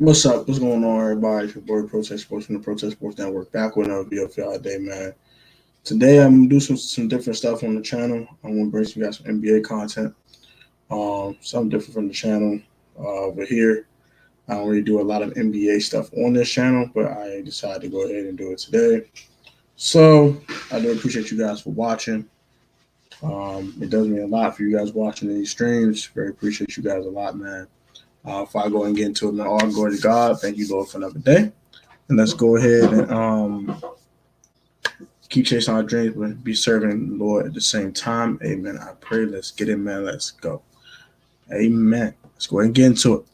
What's up? What's going on, everybody? It's your boy Protest Sports from the Protest Sports Network. Back with another video for y'all today, man. Today I'm gonna do some different stuff on the channel. I'm gonna bring you guys some NBA content. Something different from the channel over here. I don't really do a lot of NBA stuff on this channel, but I decided to go ahead and do it today. So I do appreciate you guys for watching. It does mean a lot for you guys watching these streams. Very appreciate you guys a lot, man. Before I go and get into it, man, all glory to God. Thank you, Lord, for another day. And let's go ahead and keep chasing our dreams, but be serving the Lord at the same time. Amen. I pray. Let's get it, man. Let's go. Amen. Let's go ahead and get into it.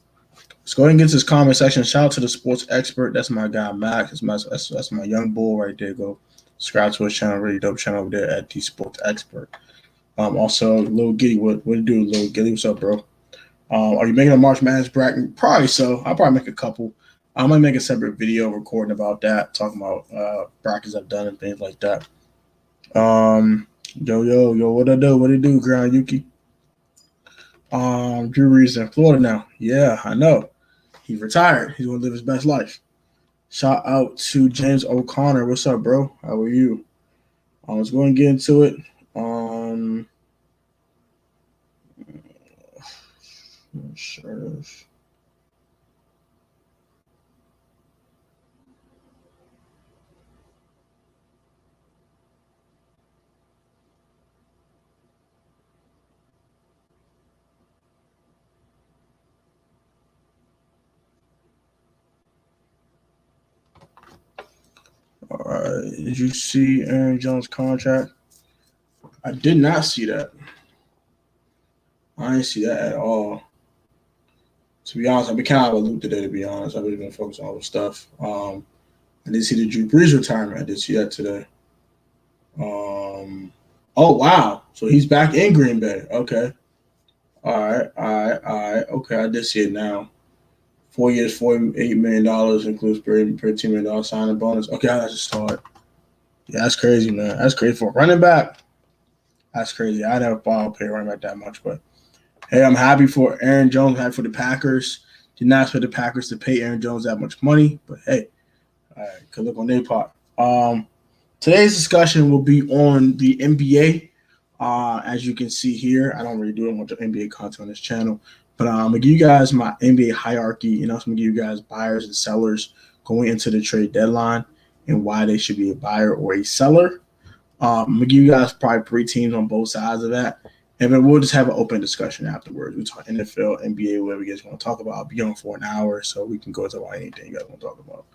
Let's go ahead and get to this comment section. Shout out to the sports expert. That's my guy, Max. That's my young bull right there. Go subscribe to his channel. Really dope channel over there at the sports expert. Also, Lil Giddy. What do you do, Lil Giddy? What's up, bro? Are you making a March Madness bracket? Probably so. I'll probably make a couple. I might make a separate video recording about that, talking about brackets I've done and things like that. Yo, what I do? What it do, Ground Yuki? Drew Brees in Florida now. Yeah, I know. He's retired. He's gonna live his best life. Shout out to James O'Connor. What's up, bro? How are you? Let's go and get into it. Sure. All right. Did you see Aaron Jones' contract? I did not see that. I didn't see that at all. To be honest, I've been kind of a loop today, to be honest. I've really been focused on other stuff. I did see the Drew Brees retirement. I did see that today. Oh, wow. So he's back in Green Bay. Okay. All right. Okay, I did see it now. 4 years, $48 million, includes $13 million signing bonus. Okay, I just saw it. Yeah, that's crazy, man. That's crazy for a running back. That's crazy. I never thought I'd pay running back that much, but hey, I'm happy for Aaron Jones. I'm happy for the Packers. Did not expect the Packers to pay Aaron Jones that much money, but hey, all right, could look on their part. Today's discussion will be on the NBA. As you can see here, I don't really do much of NBA content on this channel, but I'm gonna give you guys my NBA hierarchy, and also gonna give you guys buyers and sellers going into the trade deadline and why they should be a buyer or a seller. I'm gonna give you guys probably 3 teams on both sides of that, and then we'll just have an open discussion afterwards. We talk NFL, NBA, whatever you guys want to talk about. I'll be on for an hour, so we can go into anything you guys want to talk about.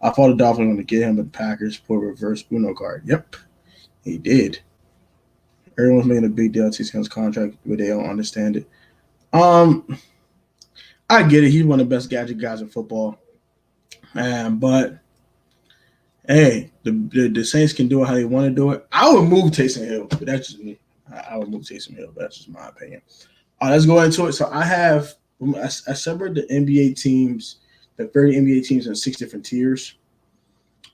I thought the Dolphins were going to get him, but the Packers put a reverse Uno card. Yep, he did. Everyone's making a big deal out of his contract, but they don't understand it. I get it. He's one of the best gadget guys in football, but hey, the Saints can do it how they want to do it. I would move Taysom Hill, but that's just me. I would move Taysom Hill, but that's just my opinion. Let's go into it. So I separated the NBA teams, the 30 NBA teams in 6 different tiers.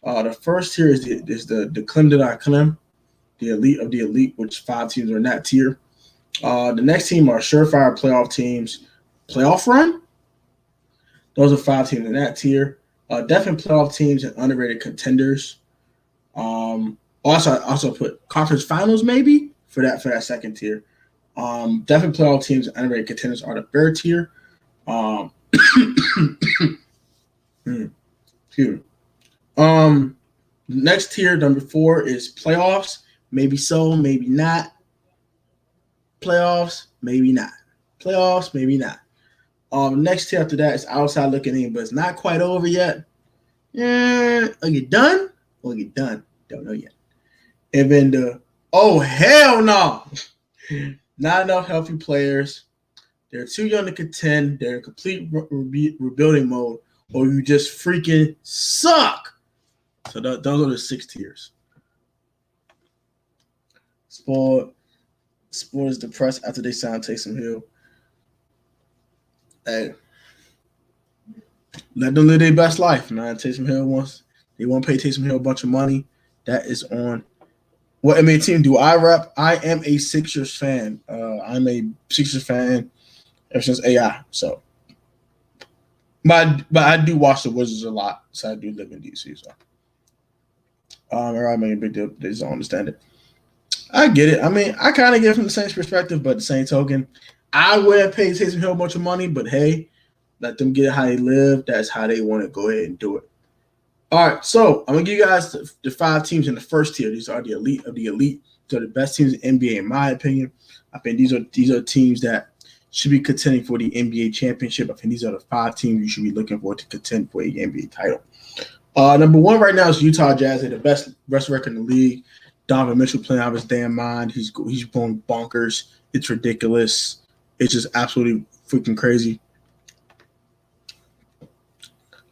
The first tier is the creme de la creme, the elite of the elite, which 5 teams are in that tier. The next team are surefire playoff teams. Playoff run? Those are 5 teams in that tier. Definitely playoff teams and underrated contenders. Also put conference finals maybe for that second tier. Definitely playoff teams and underrated contenders are the third tier. Excuse me. Next tier, number 4, is playoffs. Maybe so, maybe not. Playoffs, maybe not. Playoffs, maybe not. Next tier after that is outside looking in, but it's not quite over yet. Are you done? Or you done? Don't know yet. And then hell no. Not enough healthy players. They're too young to contend. They're in complete rebuilding mode, or you just freaking suck. So those are the 6 tiers. Sport is depressed after they signed Taysom Hill. Hey, let them live their best life, man. They want to pay Taysom Hill a bunch of money. That is on. What NBA team do I rep? I am a Sixers fan. I'm a Sixers fan ever since AI. So But I do watch the Wizards a lot, so I do live in DC. So everybody make a big deal. They just don't understand it. I get it. I mean, I kind of get it from the Saints' perspective, but the same token, I would have paid Taysom Hill a bunch of money, but hey, let them get how they live. That's how they want to go ahead and do it. All right, so I'm gonna give you guys the 5 teams in the first tier. These are the elite of the elite. They're the best teams in NBA, in my opinion. I think these are teams that should be contending for the NBA championship. I think these are the 5 teams you should be looking for to contend for a NBA title. Number 1 right now is Utah Jazz. They're the best record in the league. Donovan Mitchell playing out of his damn mind. He's going bonkers. It's ridiculous. It's just absolutely freaking crazy.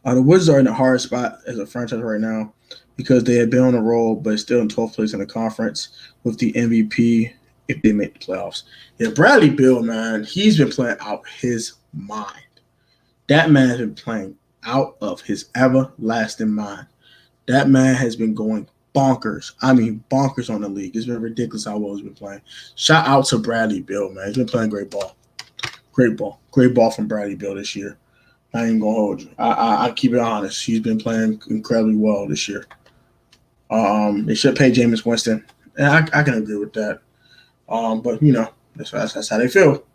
The Wizards are in the hard spot as a franchise right now because they have been on a roll, but still in 12th place in the conference with the MVP if they make the playoffs. Yeah, Bradley Beal, man, he's been playing out his mind. That man has been playing out of his everlasting mind. That man has been going bonkers. I mean, bonkers on the league. It's been ridiculous how well he's been playing. Shout out to Bradley Beal, man. He's been playing great ball. Great ball from Bradley Beal this year. I ain't gonna hold you. I keep it honest. He's been playing incredibly well this year. They should pay Jameis Winston, and I can agree with that. But you know, that's how they feel.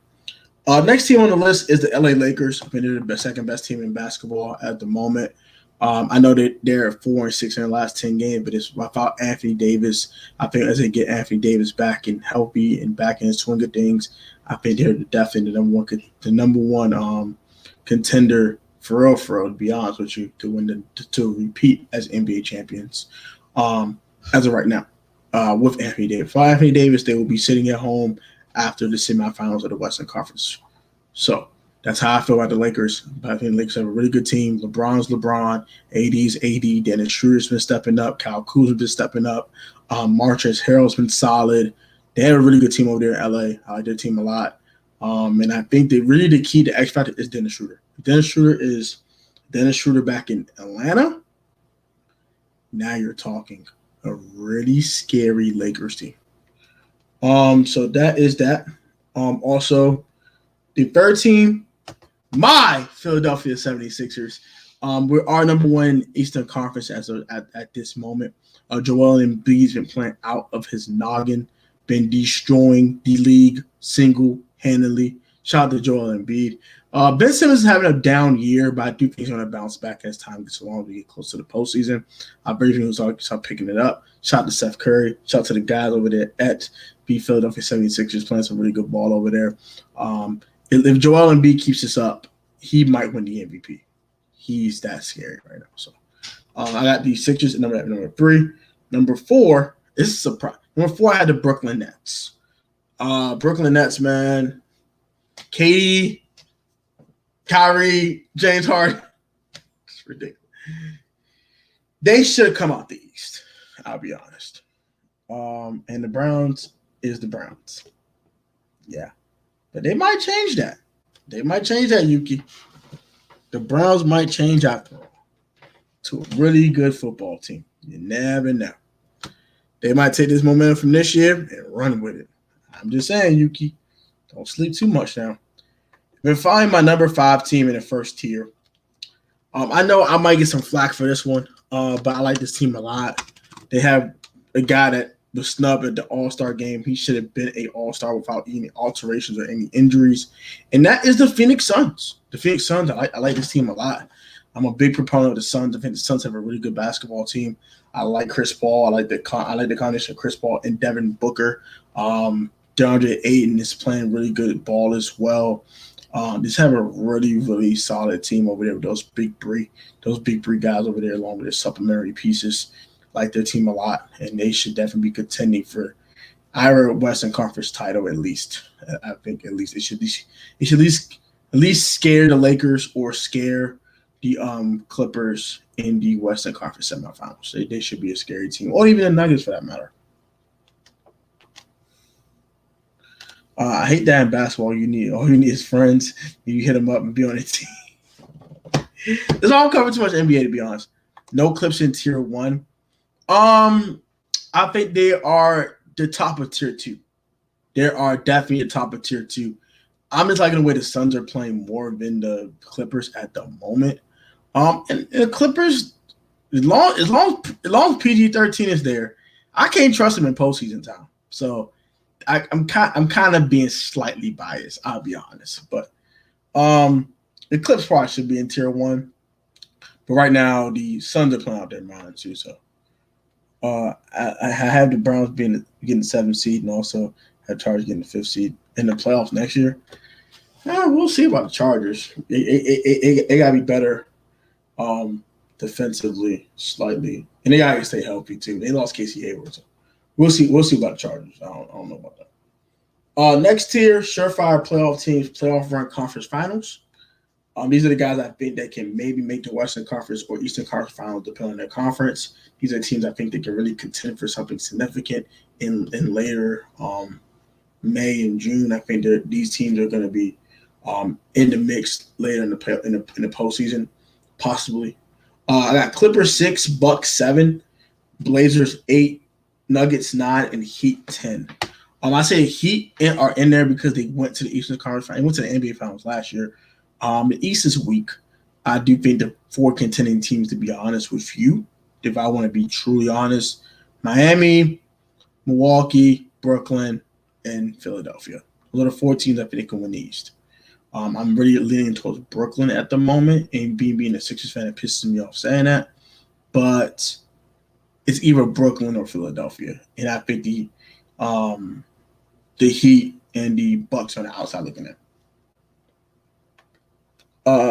Next team on the list is the LA Lakers. I think they're the second best team in basketball at the moment. I know that they're 4-6 in their last 10 games, but it's without Anthony Davis. I think as they get Anthony Davis back and healthy and back in his swing of things, I think they're definitely the number one contender for real, to be honest with you, to win to repeat as NBA champions. As of right now, with Anthony Davis. For Anthony Davis, they will be sitting at home after the semifinals of the Western Conference. So that's how I feel about the Lakers. But I think the Lakers have a really good team. LeBron's LeBron, AD's AD, Dennis Schroeder's been stepping up, Kyle Kuzma's been stepping up, Montrezl Harrell's been solid. They have a really good team over there in LA. I like their team a lot. And I think the key to X factor is Dennis Schroeder. Dennis Schroeder back in Atlanta. Now you're talking a really scary Lakers team. So that is that. Also, the third team, my Philadelphia 76ers. We're our number 1 Eastern Conference at this moment. Joel Embiid's been playing out of his noggin, been destroying the league single-handedly. Shout out to Joel Embiid. Ben Simmons is having a down year, but I do think he's going to bounce back as time gets along. We get close to the postseason. Briefly will start picking it up. Shout out to Steph Curry. Shout out to the guys over there at the Philadelphia 76ers playing some really good ball over there. If Joel Embiid keeps this up, he might win the MVP. He's that scary right now. So I got the Sixers at number 3. Number 4, this is a surprise. Number 4, I had the Brooklyn Nets. Brooklyn Nets, man. KD, Kyrie, James Harden. It's ridiculous. They should come out the East, I'll be honest. And the Browns is the Browns. Yeah. But they might change that. Yuki. The Browns might change after all to a really good football team. You never know. They might take this momentum from this year and run with it. I'm just saying, Yuki. Don't sleep too much now. Been following my number 5 team in the first tier. I know I might get some flack for this one, but I like this team a lot. They have a guy that was snubbed at the All-Star game. He should have been an All-Star without any alterations or any injuries, and that is the Phoenix Suns. The Phoenix Suns, I like this team a lot. I'm a big proponent of the Suns. I think the Suns have a really good basketball team. I like Chris Paul. I like the combination of Chris Paul and Devin Booker. DeAndre Ayton is playing really good ball as well. Just have a really, really solid team over there with those big three guys over there, along with their supplementary pieces. Like their team a lot, and they should definitely be contending for either Western Conference title at least. I think at least it should at least scare the Lakers or scare the Clippers in the Western Conference semifinals. They should be a scary team, or even the Nuggets for that matter. I hate that in basketball. All you need is friends. You hit them up and be on a team. It's all covered too much NBA, to be honest. No Clips in tier 1. I think they are the top of tier 2. They are definitely the top of tier 2. I'm just liking the way the Suns are playing more than the Clippers at the moment. And the Clippers, as long as PG-13 is there, I can't trust them in postseason time. So I'm kind of being slightly biased. I'll be honest, but the Clips probably should be in tier 1. But right now, the Suns are playing out their mind too. So I have the Browns getting the 7th seed, and also have Chargers getting the 5th seed in the playoffs next year. We'll see about the Chargers. It got to be better defensively slightly, and they got to stay healthy too. They lost Casey Hayward, so we'll see. We'll see about the Chargers. I don't know about that. Next tier, surefire playoff teams, playoff run conference finals. These are the guys I think that can maybe make the Western Conference or Eastern Conference Finals, depending on their conference. These are teams I think that can really contend for something significant in later May and June. I think that these teams are going to be in the mix later in the postseason, possibly. I got Clippers 6, Bucks 7, Blazers 8, Nuggets 9, and Heat 10. I say Heat are in there because they went to the Eastern Conference Finals. They went to the NBA Finals last year. The East is weak. I do think the 4 contending teams, to be honest with you, if I want to be truly honest, Miami, Milwaukee, Brooklyn, and Philadelphia. Those are the 4 teams I think they can win the East. I'm really leaning towards Brooklyn at the moment, and being a Sixers fan, it pisses me off saying that. But it's either Brooklyn or Philadelphia, and I think the Heat and the Bucks on the outside looking at.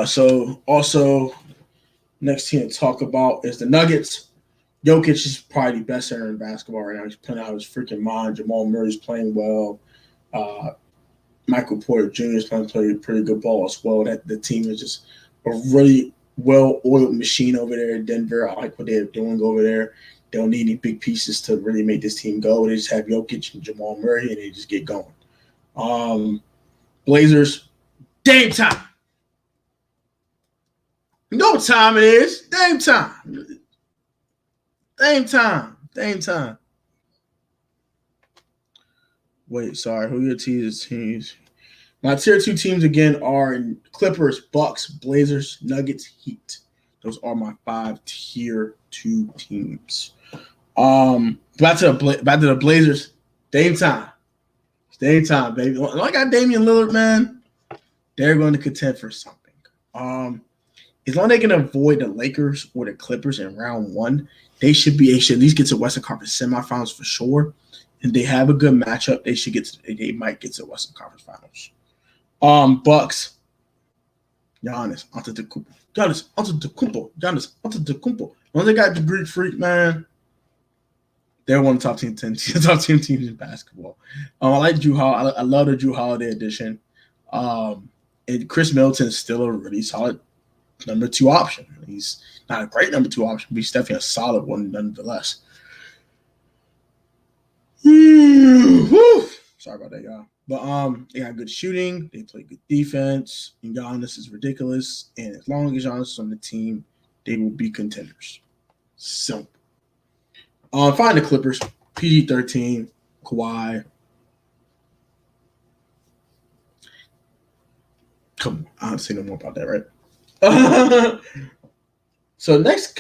So also next team to talk about is the Nuggets. Jokic is probably the best center in basketball right now. He's playing out of his freaking mind. Jamal Murray's playing well. Michael Porter Jr. is playing pretty good ball as well. That the team is just a really well-oiled machine over there in Denver. I like what they're doing over there. They don't need any big pieces to really make this team go. They just have Jokic and Jamal Murray, and they just get going. Blazers, Dame time. You know what time it is. Dame time. Dame time. Dame time. Wait, sorry. Who are your teams? My tier 2 teams again are Clippers, Bucks, Blazers, Nuggets, Heat. Those are my 5 tier 2 teams. Back to the Blazers. Dame time. It's Dame time, baby. When I got Damian Lillard, man, they're going to contend for something. As long as they can avoid the Lakers or the Clippers in round 1, they should at least get to Western Conference semifinals for sure. And they have a good matchup. They might get to Western Conference Finals. Bucks, Giannis Antetokounmpo. As long as they got the Greek Freak, man, they're one of the top 10 teams in basketball. I like Jrue Holiday. I love the Jrue Holiday edition. And Chris Middleton is still a really solid number 2 option. He's not a great number 2 option, but he's definitely a solid one nonetheless. Woo. Sorry about that, y'all. But they got good shooting. They play good defense. And Giannis is ridiculous. And as long as Giannis is on the team, they will be contenders. Simple. Find the Clippers. PG-13. Kawhi. Come on. I don't say no more about that, right? So next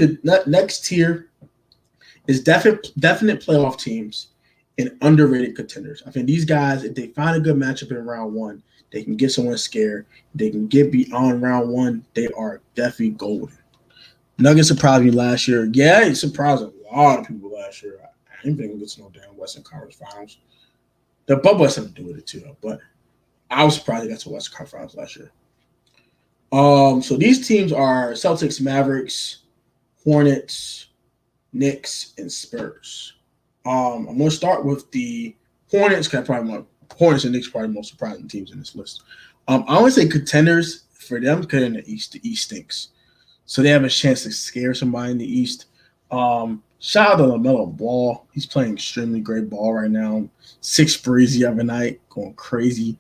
tier is definite playoff teams and underrated contenders. I think these guys, if they find a good matchup in round 1, they can get someone scared. They can get beyond round 1. They are definitely golden. Nuggets surprised me last year. Yeah, it surprised a lot of people last year. I didn't think we'd get to no damn Western Conference Finals. The bubble has something to do with it too, but I was surprised they got to Western Conference Finals last year. So these teams are Celtics, Mavericks, Hornets, Knicks, and Spurs. I'm going to start with the Hornets. Hornets and Knicks are probably the most surprising teams in this list. I would say contenders for them because in the East stinks. So they have a chance to scare somebody in the East. Shout out to LaMelo Ball. He's playing extremely great ball right now. 6 threes the other night, going crazy.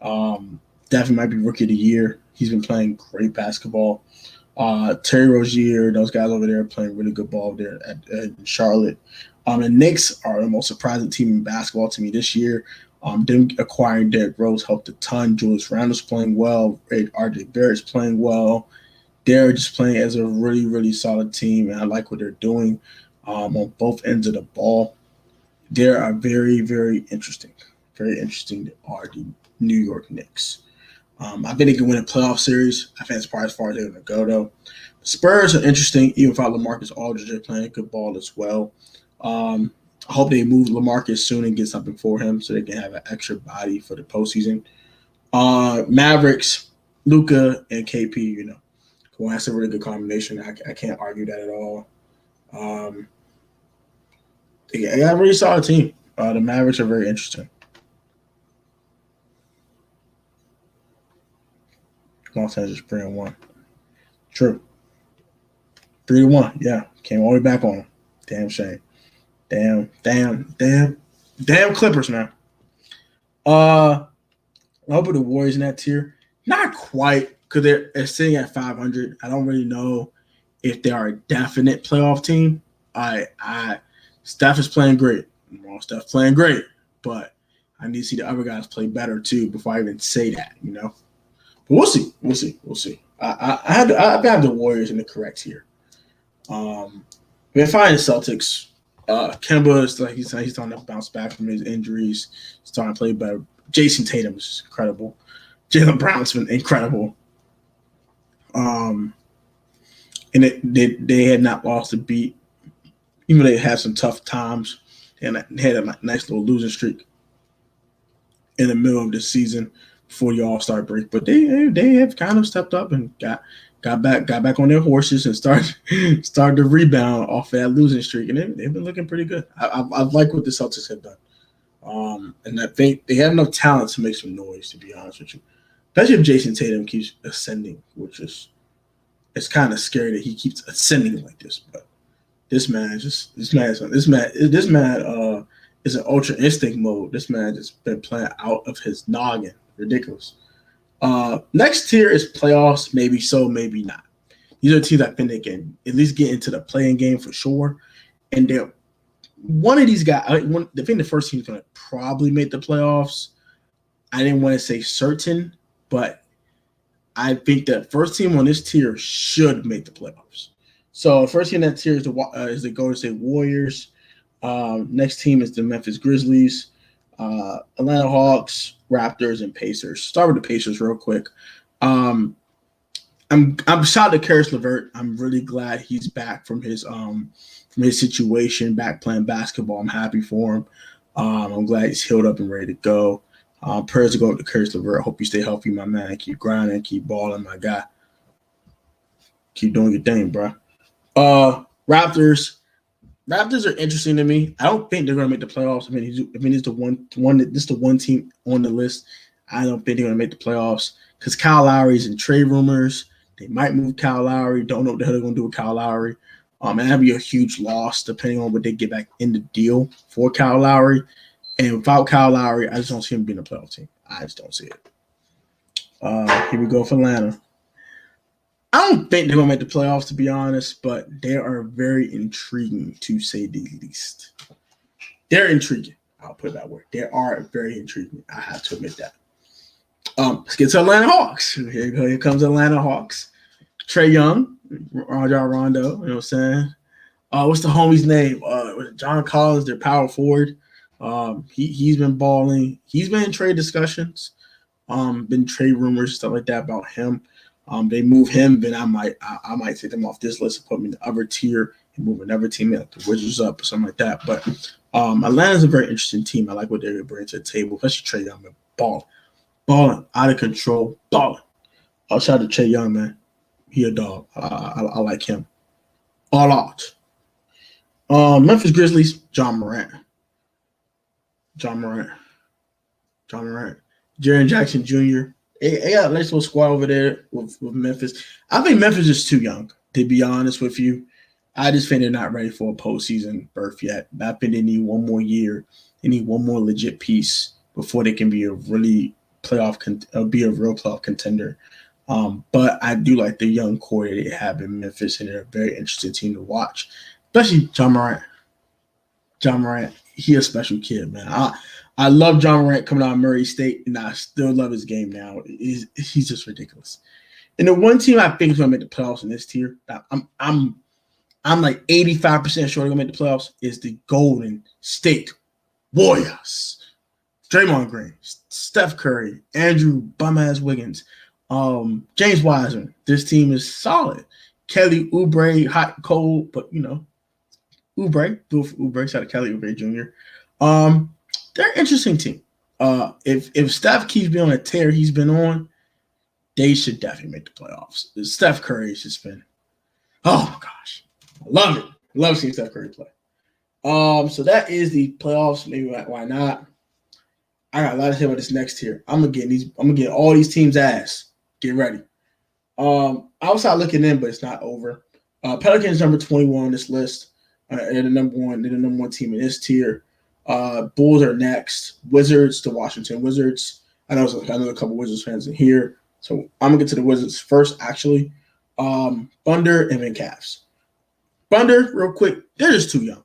Definitely might be Rookie of the Year. He's been playing great basketball. Terry Rozier, those guys over there are playing really good ball there at Charlotte. The Knicks are the most surprising team in basketball to me this year. Them acquiring Derrick Rose helped a ton. Julius Randle's playing well. RJ Barrett's playing well. They're just playing as a really, really solid team, and I like what they're doing on both ends of the ball. They are very, very interesting. Very interesting are the New York Knicks. I think they can win a playoff series. I think it's probably as far as they're going to go, though. The Spurs are interesting, even without LaMarcus Aldridge. They're playing good ball as well. I hope they move LaMarcus soon and get something for him so they can have an extra body for the postseason. Mavericks, Luka, and KP, well, that's a really good combination. I can't argue that at all. They got a really solid team. The Mavericks are very interesting. Los Angeles 3-1. True. 3-1. Yeah. Came all the way back on them. Damn shame. Damn Clippers, man. I hope the Warriors in that tier. Not quite, because they're sitting at 500. I don't really know if they are a definite playoff team. Steph is playing great. Steph playing great, but I need to see the other guys play better too before I even say that, But we'll see. I have the Warriors in the correct here. If I find the Celtics, Kemba is like he's starting to bounce back from his injuries, starting to play better. Jason Tatum is incredible. Jaylen Brown's been incredible. And they had not lost a beat. Even though they had some tough times, and they had a nice little losing streak in the middle of the season before the All-Star break. But they have kind of stepped up and got back on their horses and started to rebound off of that losing streak, and they've been looking pretty good. I like what the Celtics have done, and I think they have enough talent to make some noise. To be honest with you, especially if Jason Tatum keeps ascending, which is it's kind of scary that he keeps ascending like this, but. This man is in ultra instinct mode. This man just been playing out of his noggin. Ridiculous. Next tier is playoffs. Maybe so, maybe not. These are teams I think they can at least get into the playing game for sure. And one of these guys, I think the first team is going to probably make the playoffs. I didn't want to say certain, but I think the first team on this tier should make the playoffs. So first team in that tier is the Golden State Warriors. Next team is the Memphis Grizzlies, Atlanta Hawks, Raptors, and Pacers. Start with the Pacers real quick. I'm shocked at Caris LeVert. I'm really glad he's back from his situation, back playing basketball. I'm happy for him. I'm glad he's healed up and ready to go. Prayers to go up to Caris LeVert. I hope you stay healthy, my man. Keep grinding, keep balling, my guy. Keep doing your thing, bro. Raptors are interesting to me. I don't think they're going to make the playoffs. I mean, it's the one team on the list. I don't think they're going to make the playoffs because Kyle Lowry's in trade rumors. They might move Kyle Lowry. Don't know what the hell they're going to do with Kyle Lowry. And that'd be a huge loss depending on what they get back in the deal for Kyle Lowry. And without Kyle Lowry, I just don't see him being a playoff team. I just don't see it. Here we go for Atlanta. I don't think they're going to make the playoffs, to be honest, but they are very intriguing, to say the least. They're intriguing. I'll put it that way. They are very intriguing. I have to admit that. Let's get to Atlanta Hawks. Here comes Atlanta Hawks. Trae Young, Rajon Rondo, you know what I'm saying? What's the homie's name? John Collins, their power forward. He's been balling. He's been in trade discussions. Been trade rumors, stuff like that about him. They move him, then I might take them off this list and put them in the other tier and move another team like the Wizards up or something like that. But Atlanta's a very interesting team. I like what they're bringing to the table, especially Trae Young, man. Balling, out of control, balling. I'll shout out to Trae Young, man. He a dog. I like him. All out. Memphis Grizzlies, John Morant. Jaren Jackson Jr. They got a nice little squad over there with Memphis. I think Memphis is too young, to be honest with you. I just think they're not ready for a postseason berth yet. I think they need one more year. They need one more legit piece before they can be a really real playoff contender. But I do like the young core that they have in Memphis, and they're a very interesting team to watch, especially John Morant. he a special kid, man. I love John Morant coming out of Murray State, and I still love his game now. He's just ridiculous. And the one team I think is gonna make the playoffs in this tier, I'm like 85% sure they're gonna make the playoffs, is the Golden State Warriors. Draymond Green, Steph Curry, Andrew Bum-ass Wiggins, James Wiseman. This team is solid. Kelly Oubre, hot, cold, but Oubre, do it for Oubre. Shout out to Kelly Oubre Jr. They're an interesting team. If Steph keeps being on a tear he's been on, they should definitely make the playoffs. Steph Curry has just been, oh my gosh, I love it. I love seeing Steph Curry play. So that is the playoffs. Maybe why not? I got a lot to say about this next tier. I'm gonna get all these teams' ass. Get ready. I was out looking in, but it's not over. Pelicans number 21 on this list. They're the number one team in this tier. Bulls are next. Wizards, the Washington Wizards. I know a couple Wizards fans in here, so I'm gonna get to the Wizards first. Actually, Thunder and then Cavs. Thunder, real quick, they're just too young.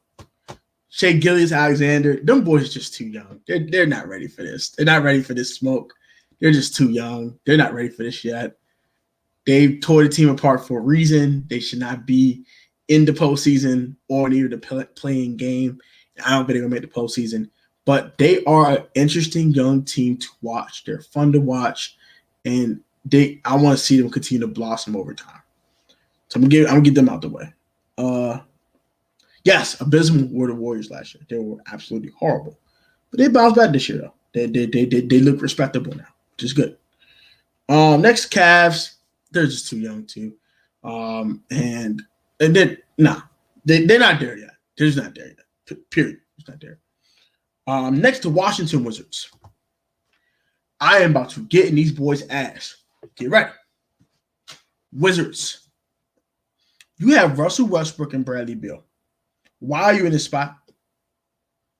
Shea Gilgeous-Alexander, them boys are just too young. They're not ready for this. They're not ready for this smoke. They're just too young. They're not ready for this yet. They tore the team apart for a reason. They should not be in the postseason or even the playing game. I don't think they're going to make the postseason. But they are an interesting young team to watch. They're fun to watch. And I want to see them continue to blossom over time. So I'm gonna get them out the way. Yes, abysmal were the Warriors last year. They were absolutely horrible. But they bounced back this year, though. They look respectable now, which is good. Next, Cavs. They're just too young, too. And they're not there yet. They're just not there yet. Period. It's not there. Next to Washington Wizards. I am about to get in these boys' ass. Get ready. Wizards. You have Russell Westbrook and Bradley Beal. Why are you in this spot?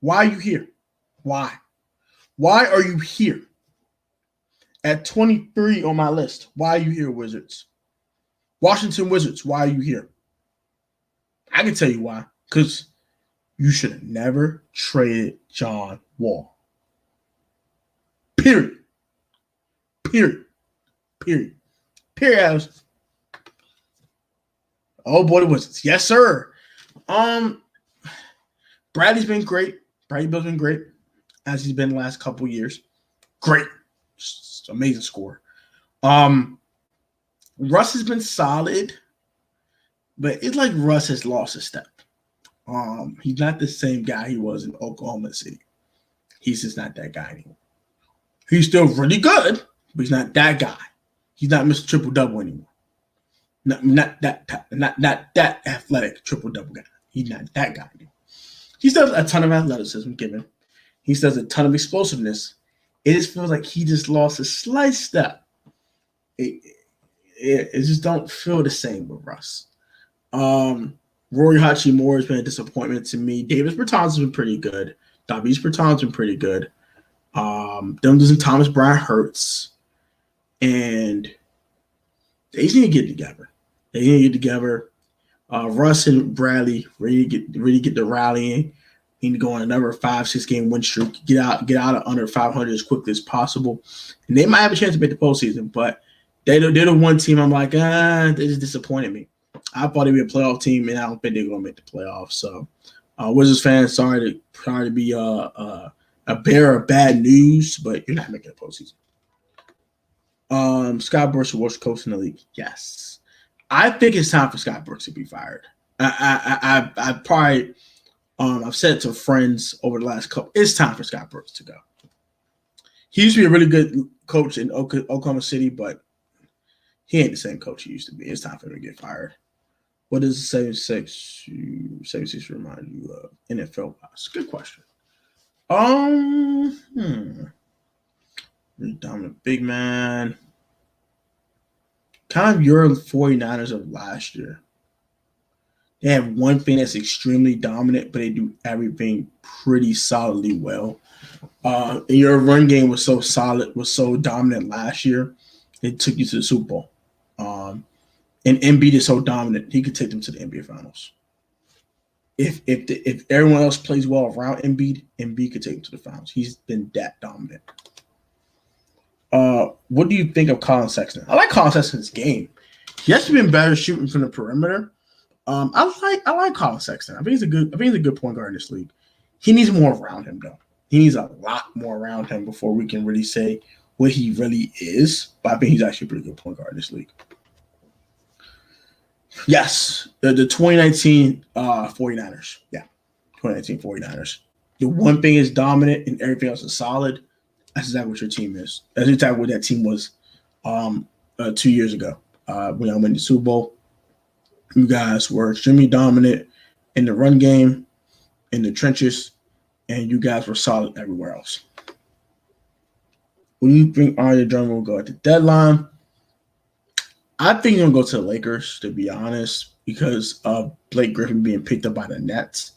Why are you here? Why? Why are you here? At 23 on my list. Why are you here, Wizards? Washington Wizards, why are you here? I can tell you why. Because you should have never traded John Wall. Period. Oh boy, the Wizards. Yes, sir. Bradley's been great. Bradley Beal's been great as he's been the last couple years. Great. Just amazing score. Russ has been solid, but it's like Russ has lost a step. He's not the same guy he was in Oklahoma City. He's just not that guy anymore. He's still really good, but he's not that guy. He's not Mr. Triple-Double anymore. Not that athletic triple-double guy. He's not that guy anymore. He still has a ton of athleticism given. He still has a ton of explosiveness. It just feels like he just lost a slight step. It just don't feel the same with Russ. Rory Hachimura has been a disappointment to me. Davis Bertans has been pretty good. Davis Bertans has been pretty good. Them losing Thomas Bryant hurts. And they just need to get together. Russ and Bradley really get the rallying. Need to go on another 5-6 game win streak. Get out of under 500 as quickly as possible. And they might have a chance to make the postseason, but they're the one team I'm like, they just disappointed me. I thought they'd be a playoff team, and I don't think they're gonna make the playoffs. So, Wizards fans, sorry to be a bearer of bad news, but you're not making the postseason. Scott Brooks, the worst coach in the league. Yes, I think it's time for Scott Brooks to be fired. I probably I've said it to friends over the last couple. It's time for Scott Brooks to go. He used to be a really good coach in Oklahoma City, but he ain't the same coach he used to be. It's time for him to get fired. What does 76 remind you of NFL wise? Good question. Really dominant big man. Kind of your 49ers of last year. They have one thing that's extremely dominant, but they do everything pretty solidly well. And your run game was so solid, was so dominant last year, it took you to the Super Bowl. And Embiid is so dominant, he could take them to the NBA Finals. if everyone else plays well around Embiid, Embiid could take him to the finals. He's been that dominant. What do you think of Colin Sexton? I like Colin Sexton's game. He has been better shooting from the perimeter. I like Colin Sexton. I think he's a good point guard in this league. He needs more around him though. He needs a lot more around him before we can really say what he really is. But I think he's actually a pretty good point guard in this league. Yes, the 2019 49ers. Yeah, 2019 49ers. The one thing is dominant and everything else is solid. That's exactly what your team is. That's exactly what that team was 2 years ago when I went to the Super Bowl. You guys were extremely dominant in the run game, in the trenches, and you guys were solid everywhere else. What do you think Andre Drummond will go at the deadline? I think he'll go to the Lakers, to be honest, because of Blake Griffin being picked up by the Nets.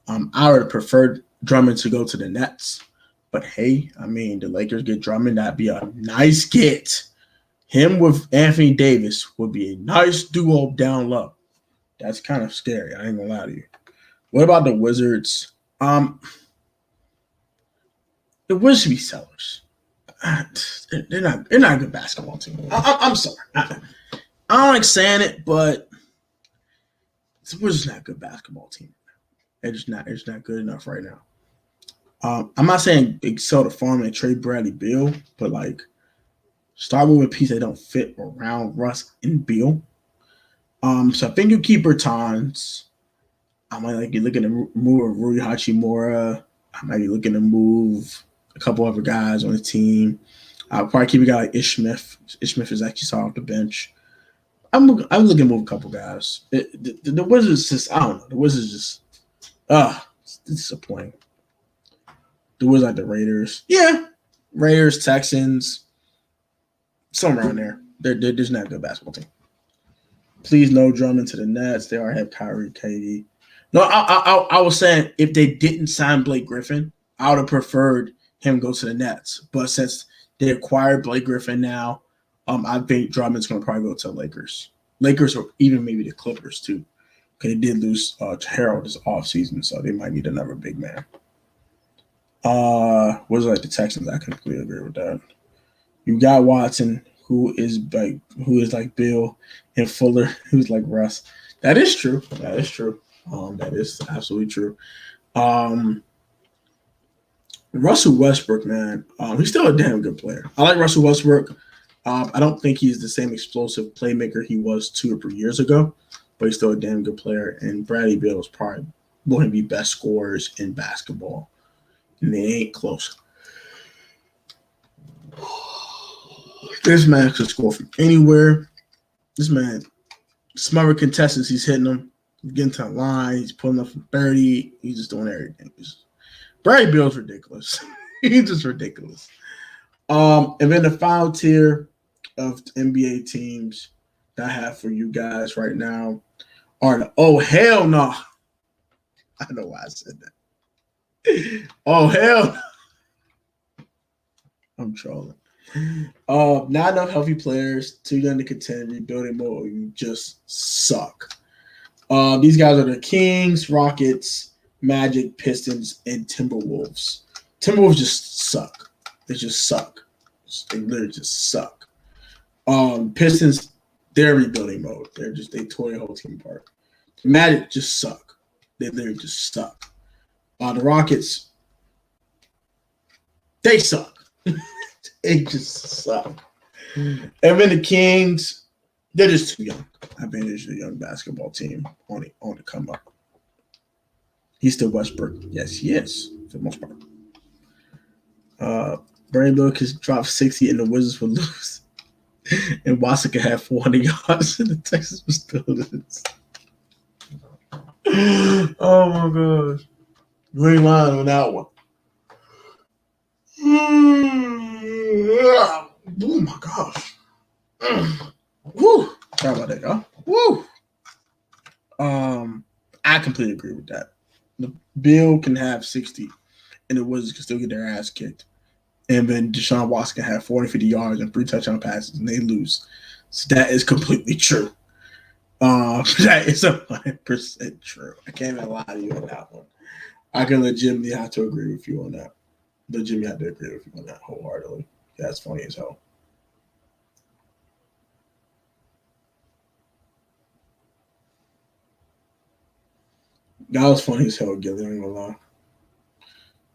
I would have preferred Drummond to go to the Nets. But hey, I mean, the Lakers get Drummond. That'd be a nice get. Him with Anthony Davis would be a nice duo down low. That's kind of scary. I ain't gonna lie to you. What about the Wizards? The Wizards should be sellers. They're not a good basketball team. I'm sorry. I don't like saying it, but the Wizards not a good basketball team. They're just not good enough right now. I'm not saying they sell the farm and trade Bradley Beal, but like start with a piece that don't fit around Russ and Beal. So I think you keep Bertans. I might like you looking to move Rui Hachimura. I might be looking to move a couple other guys on the team. I'll probably keep a guy like Ish Smith. Ish Smith is actually saw off the bench. I'm looking to move a couple guys. The Wizards just, I don't know. The Wizards just, it's disappointing. The Wizards like the Raiders. Yeah. Raiders, Texans, somewhere around there. They're just not a good basketball team. Please no Drummond to the Nets. They already have Kyrie, KD. No, I was saying if they didn't sign Blake Griffin, I would have preferred him go to the Nets. But since they acquired Blake Griffin now, I think Drummond's going to probably go to the Lakers. Lakers or even maybe the Clippers too. Because they did lose Harold this offseason, so they might need another big man. What is like the Texans? I completely agree with that. You got Watson, who is like Bill, and Fuller, who's like Russ. That is true. That is true. That is absolutely true. Russell Westbrook, man, he's still a damn good player. I like Russell Westbrook. I don't think he's the same explosive playmaker he was 2 or 3 years ago, but he's still a damn good player. And Bradley Beal is probably one of the best scorers in basketball, and they ain't close. This man can score from anywhere. This man, smart contestants, he's hitting them, he's getting to the line, he's pulling up from 30, he's just doing everything. Bradley Beal's ridiculous. He's just ridiculous. And then the final tier of NBA teams that I have for you guys right now are the hell no. I know why I said that. Oh hell no. I'm trolling. Not enough healthy players, too young to contend, rebuilding mode, you just suck. These guys are the Kings, Rockets, Magic, Pistons, and Timberwolves. Timberwolves just suck. They just suck. They literally just suck. Pistons, they're rebuilding mode. They tore the whole team apart. Magic just suck. They literally just suck. The Rockets, they suck. They just suck. And then the Kings, they're just too young. I think they're just a young basketball team on the come up. He's still Westbrook. Yes, he is, for the most part. Brandon Book has dropped 60 and the Wizards will lose. And Watson can have 400 yards and the Texans will still lose. Oh my gosh. Green line on that one. Oh my gosh. Woo. Sorry about that, y'all. Woo. I completely agree with that. The Bill can have 60 and the Wizards can still get their ass kicked. And then Deshaun Watson can have 450 yards and 3 touchdown passes and they lose. So that is completely true. That is 100% true. I can't even lie to you on that one. I can legitimately have to agree with you on that. Legitimately have to agree with you on that wholeheartedly. That's funny as hell. That was funny as hell, Gilly. I ain't gonna lie.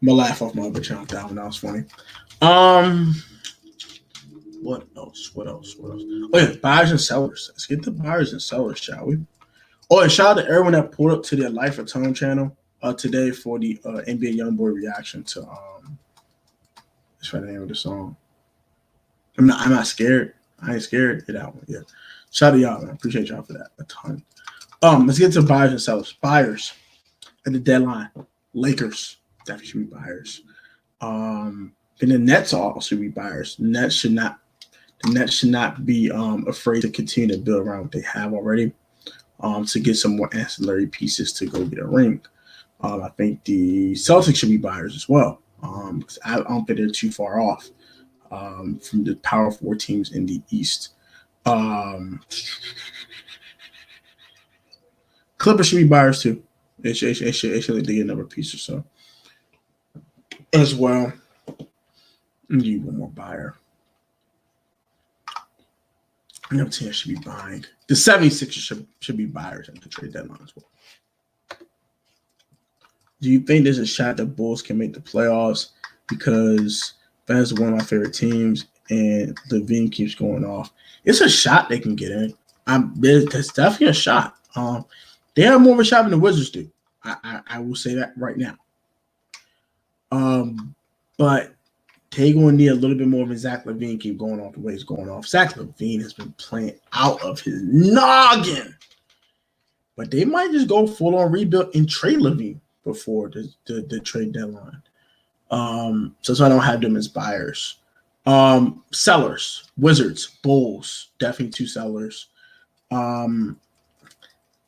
I'm gonna laugh off my other channel. That one. That was funny. Um, what else? What else? What else? Oh yeah, buyers and sellers. Let's get the buyers and sellers, shall we? Oh, and shout out to everyone that pulled up to their Life of Tone channel today for the NBA YoungBoy reaction to let's try the name of the song. I'm not scared. I ain't scared. Hit that one. Yeah. Shout out to y'all, man. Appreciate y'all for that a ton. Let's get to buyers and sellers. Buyers at the deadline. Lakers definitely should be buyers. And the Nets also should be buyers. The Nets should not be afraid to continue to build around what they have already. To get some more ancillary pieces to go get a ring. I think the Celtics should be buyers as well. I don't think they're too far off from the Power Four teams in the East. Clippers should be buyers too. It should get another piece or so as well. Need one more buyer. Another team should be buying. The 76ers should be buyers at the trade deadline as well. Do you think there's a shot that Bulls can make the playoffs? Because that's one of my favorite teams, and LaVine keeps going off. It's a shot they can get in. There's definitely a shot. They have more of a shot than the Wizards do. I will say that right now. But they're going to need a little bit more of Zach LaVine keep going off the way he's going off. Zach LaVine has been playing out of his noggin. But they might just go full on rebuild and trade LaVine before the trade deadline. So I don't have them as buyers. Sellers, Wizards, Bulls, definitely two sellers.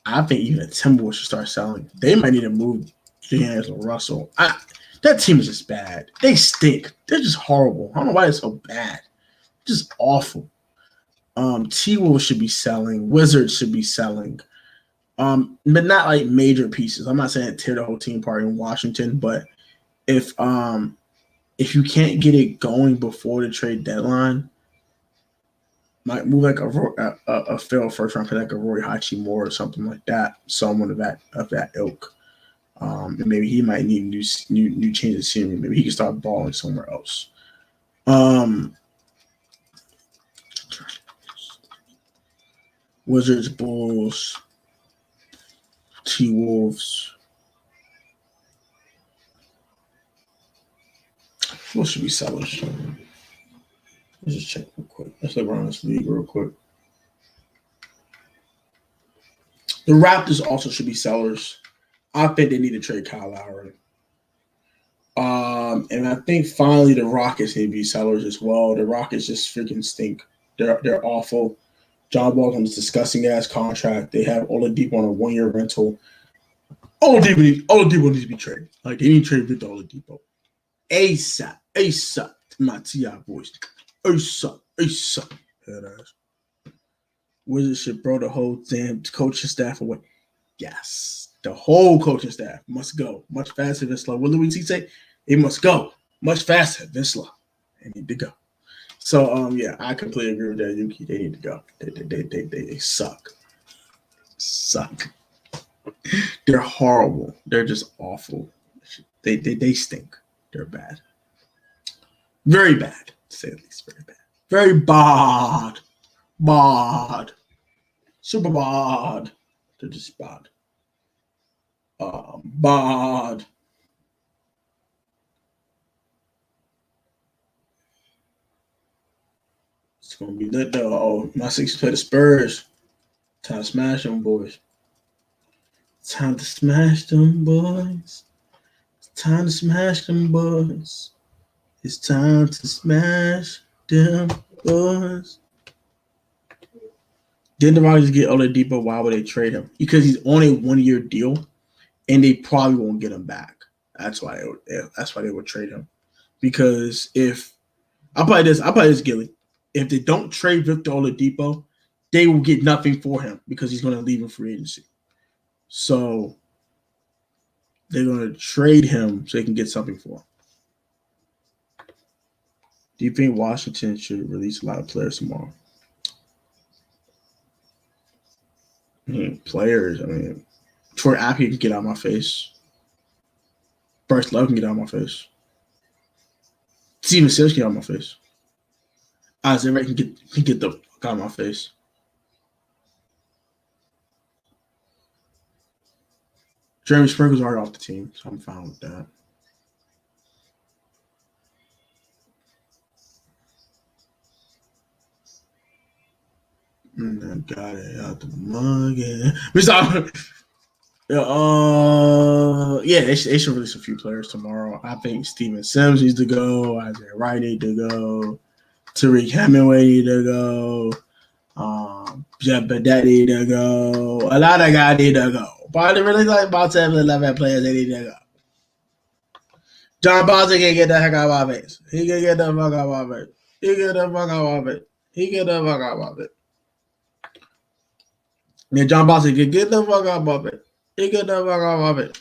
I think even the Timberwolves should start selling. They might need to move D'Angelo Russell. That team is just bad. They stink. They're just horrible. I don't know why they're so bad. Just awful. T-Wolves should be selling. Wizards should be selling. But not like major pieces. I'm not saying tear the whole team apart in Washington, but if you can't get it going before the trade deadline, might move like a failed first round pick, like a Roy Hachimura or something like that. Someone of that ilk. And maybe he might need new change of scenery. Maybe he can start balling somewhere else. Wizards, Bulls, T-Wolves. What should be sellers? Let's just check real quick. Let's look around this league real quick. The Raptors also should be sellers. I think they need to trade Kyle Lowry. And I think finally the Rockets need to be sellers as well. The Rockets just freaking stink. They're awful. John Wall on this disgusting ass contract. They have Oladipo on a 1-year rental. Oladipo needs to be traded. Like they need to trade Victor Oladipo. ASAP. My T.I. voice. ASAP. Head ass. Wizards should throw the whole damn coaching staff away. Yes. The whole coaching staff must go much faster than slow. What Louis say? It must go much faster than slow. They need to go. So yeah, I completely agree with that, Yuki. They need to go. They suck. They're horrible. They're just awful. They stink. They're bad. Very bad, to say at least. Very bad. Very bad. Bad. Super bad. They're just bad. Bad. It's gonna be lit though. Oh, my Sixers play the Spurs. Time to smash them boys. Time to smash them boys. It's time to smash them boys. It's time to smash them boys. Didn't the Rockets get Oladipo? Why would they trade him? Because he's on a 1-year deal, and they probably won't get him back. That's why they would trade him. Because if I'll play this, Gilly. If they don't trade Victor Oladipo, they will get nothing for him because he's going to leave in free agency. So they're going to trade him so they can get something for him. Do you think Washington should release a lot of players tomorrow? Players. Troy Apke can get out of my face. Bryce Love can get out of my face. Steven Sims can get out of my face. Isaiah Wright can get the fuck out of my face. Jeremy Sprinkle's already off the team, so I'm fine with that. And I got it out the mug. They should release a few players tomorrow. I think Steven Sims needs to go. Isaiah Wright need to go. Tariq Hemingway need to go. Jeff Badet need to go. A lot of guys need to go. But I really like about 7 11 players they need to go. John Boston can get the heck out of my face. He can get the fuck out of my face. He get the fuck out of my face. He get the fuck out of my face. Yeah, John Boston can get the fuck out of my face. He get the fuck out of my face.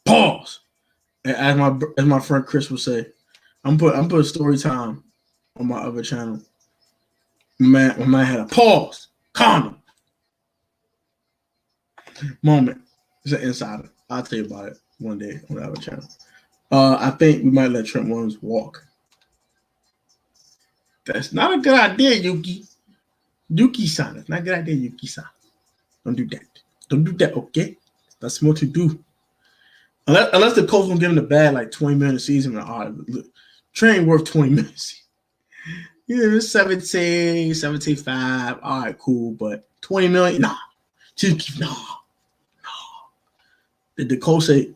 Pause. As my friend Chris would say, I'm putting story time on my other channel. My man had a pause, condom moment. It's an insider. I'll tell you about it one day on the other channel. I think we might let Trent Williams walk. That's not a good idea, Yuki. Yuki-san. It's not a good idea, Yuki-san. Don't do that. Don't do that, okay? That's smart to do. Unless the coach will give him the bag like $20 million a season. Trent ain't worth $20 million. Yeah, 17.5. All right, cool. But $20 million? Nah. No. Did the coach say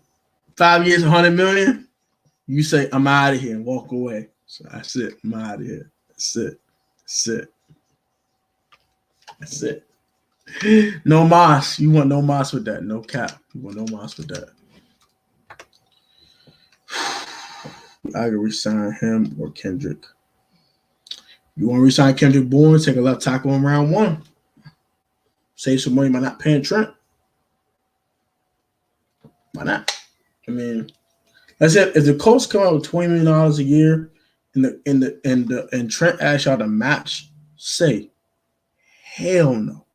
5 years, $100 million? You say, I'm out of here and walk away. So that's it. I'm out of here. That's it. No mas. You want no mas with that. No cap. You want no mas with that. I can resign him or Kendrick. You want to resign Kendrick Bourne? Take a left tackle in round 1. Save some money by not paying Trent. Why not? That's it. If the Colts come out with $20 million a year, and Trent asks y'all to match, say, hell no.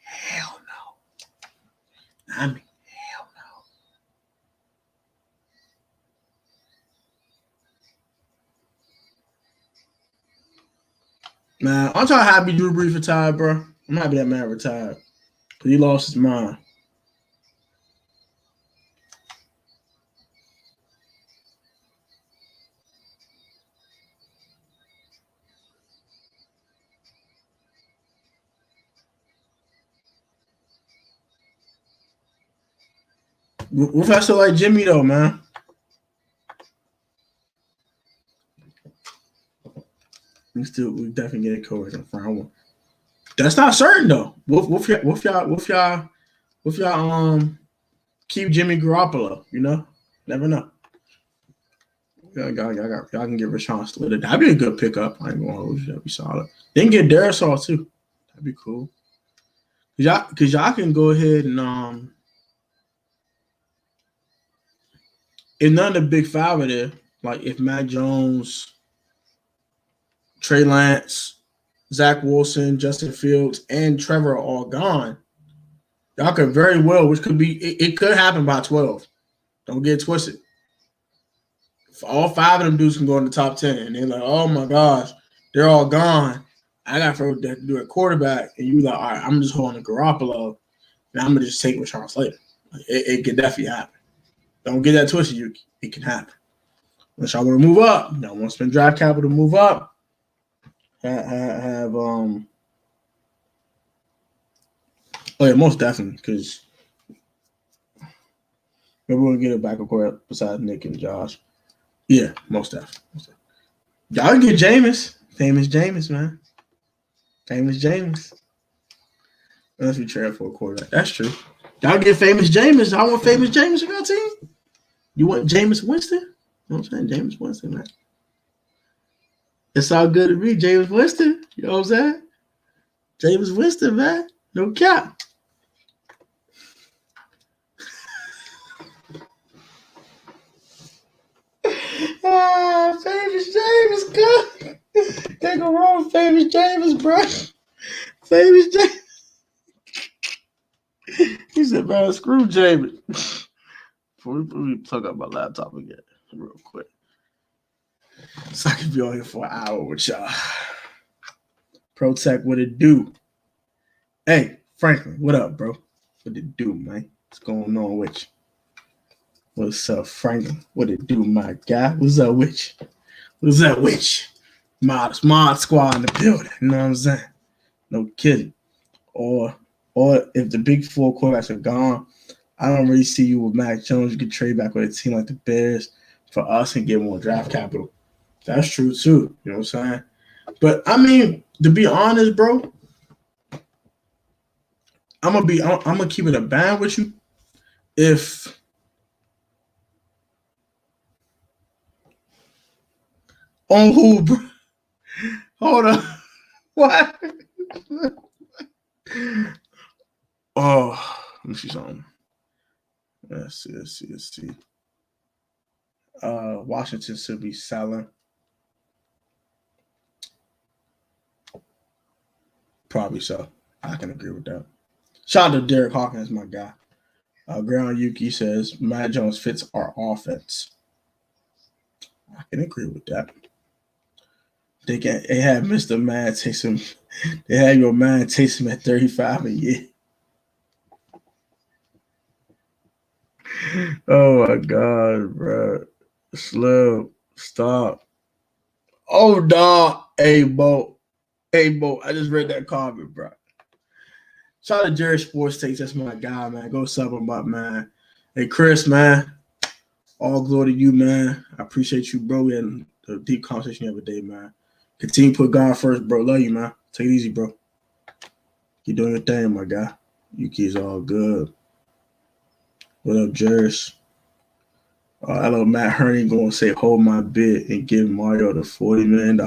Hell no. Hell no. Man, I'm trying to happy Drew Brees retired, bro. I'm happy that man retired. Because he lost his mind. Wolf has to like Jimmy, though, man. We definitely get a coach in round 1. That's not certain though. Wolf y'all keep Jimmy Garoppolo, Never know. Y'all can get Rashawn Slater. That'd be a good pickup. I ain't gonna hold you. That'd be solid. Then get Darisaw too. That'd be cool. Cause y'all can go ahead and if none of the big five are there, like if Matt Jones, Trey Lance, Zach Wilson, Justin Fields, and Trevor are all gone, y'all could very well, which could be, it could happen by 12. Don't get twisted. If all 5 of them dudes can go in the top 10, and they're like, oh my gosh, they're all gone. I got to do a quarterback, and you like, all right, I'm just holding a Garoppolo, and I'm gonna just take Rashawn Slater. It can definitely happen. Don't get that twisted, Yuki. It can happen. Unless y'all want to move up, y'all want to spend draft capital to move up. Oh yeah, most definitely, because maybe we'll get it back of course besides Nick and Josh. Yeah, most definitely. Y'all can get Jameis. Famous Jameis, man. Famous Jameis. Unless we trade for a quarterback. That's true. Y'all get famous Jameis. I want famous Jameis on your team. You want Jameis Winston? You know what I'm saying? Jameis Winston, man. It's all good to me. James Winston. You know what I'm saying? James Winston, man. No cap. Famous James, good. Can't go wrong with Famous James, bro. Famous James. He said, man, screw James. Let me plug up my laptop again real quick. So I can be on here for an hour with y'all. Protect, what it do? Hey, Franklin, what up, bro? What it do, man? What's going on with you? What's up, Franklin? What it do, my guy? What's up with you? What's up with you? Mod squad in the building. You know what I'm saying? No kidding. Or if the big four quarterbacks are gone, I don't really see you with Mac Jones. You could trade back with a team like the Bears for us and get more draft capital. That's true too. You know what I'm saying? But I mean, to be honest, bro, I'm gonna keep it a band with you. If on who, bro? Hold on. What? Oh, let me see something. Let's see. Washington should be selling. Probably so. I can agree with that. Shout out to Derek Hawkins, my guy. Ground Yuki says Matt Jones fits our offense. I can agree with that. They had Mr. Man Taysom. They had your man Taysom at 35 a year. Oh my God, bro. Slow. Stop. Oh, dog. Hey, Bo. I just read that comment, bro. Shout out to Jerry Sports Takes. That's my guy, man. Go sub him up, man. Hey, Chris, man. All glory to you, man. I appreciate you, bro. We had a deep conversation the other day, man. Continue to put God first, bro. Love you, man. Take it easy, bro. Keep doing your thing, my guy. Yuki's all good. What up, Jerris? Hello, Matt Herney going to say, hold my bid and give Mario the $40 million.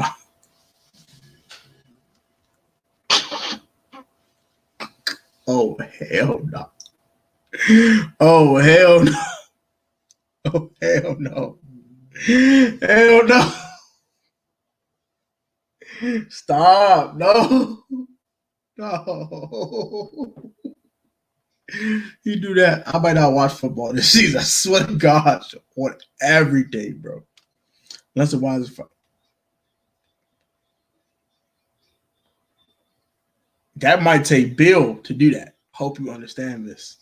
Oh, hell no. Oh, hell no. Oh, hell no. Hell no. Stop. No. You do that, I might not watch football this season. I swear to God, on every day, bro. That's the wisest fuck. That might take Bill to do that. Hope you understand this.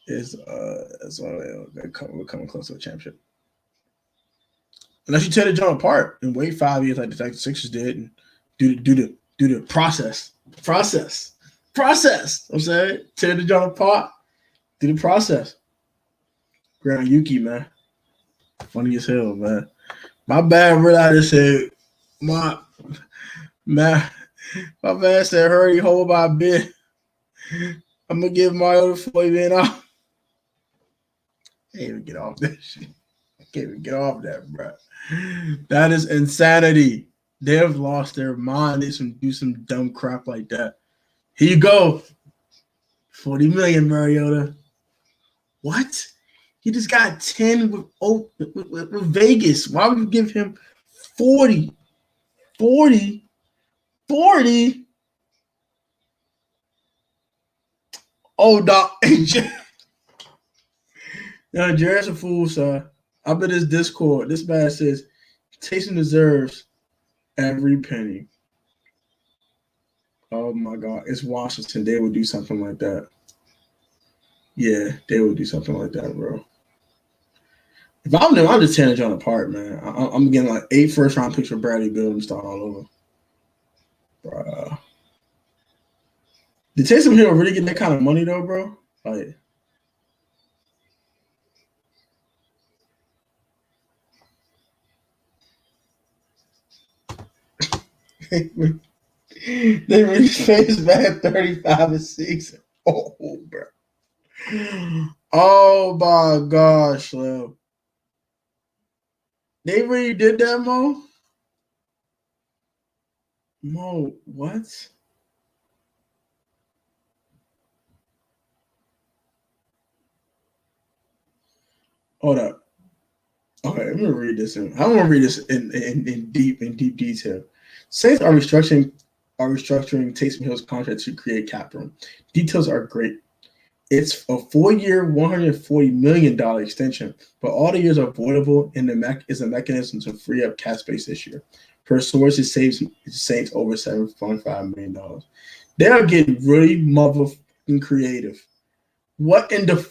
We're coming close to a championship. Unless you tear the joint apart and wait 5 years like the Sixers did and do the process. I'm saying, tear the joint apart, do the process. Ground Yuki, man. Funny as hell, man. My bad, really. I just said my man said, hurry, hold my bid. I'm gonna give Mario the $40 million. I can't even get off that shit. I can't even get off that, bro. That is insanity. They've lost their mind. They do some dumb crap like that. Here you go. $40 million, Mariota. What? He just got 10 with Vegas. Why would you give him 40? 40? Oh, dog. Now, Jared's a fool, sir. I'm in his Discord. This man says, Taysom deserves every penny. Oh, my God. It's Washington. They would do something like that. Yeah, they would do something like that, bro. If I'm them, I'm just tearing John apart, man. I'm getting like 8 first-round picks for Bradley Beal and start all over. Bro. Did Taysom Hill really get that kind of money, though, bro? Like, they really faced back 35 and 6. Oh, bro. Oh my gosh, Lil. They really did that, Mo? Mo, what? Hold up. Okay, I'm gonna read this. I'm gonna read this in deep detail. Saints are restructuring Taysom Hill's contract to create cap room. Details are great. It's a 4-year, $140 million extension, but all the years are voidable, and is a mechanism to free up cap space this year. Per source, it saves Saints over $7.5 million. They are getting really motherfucking creative. What in the?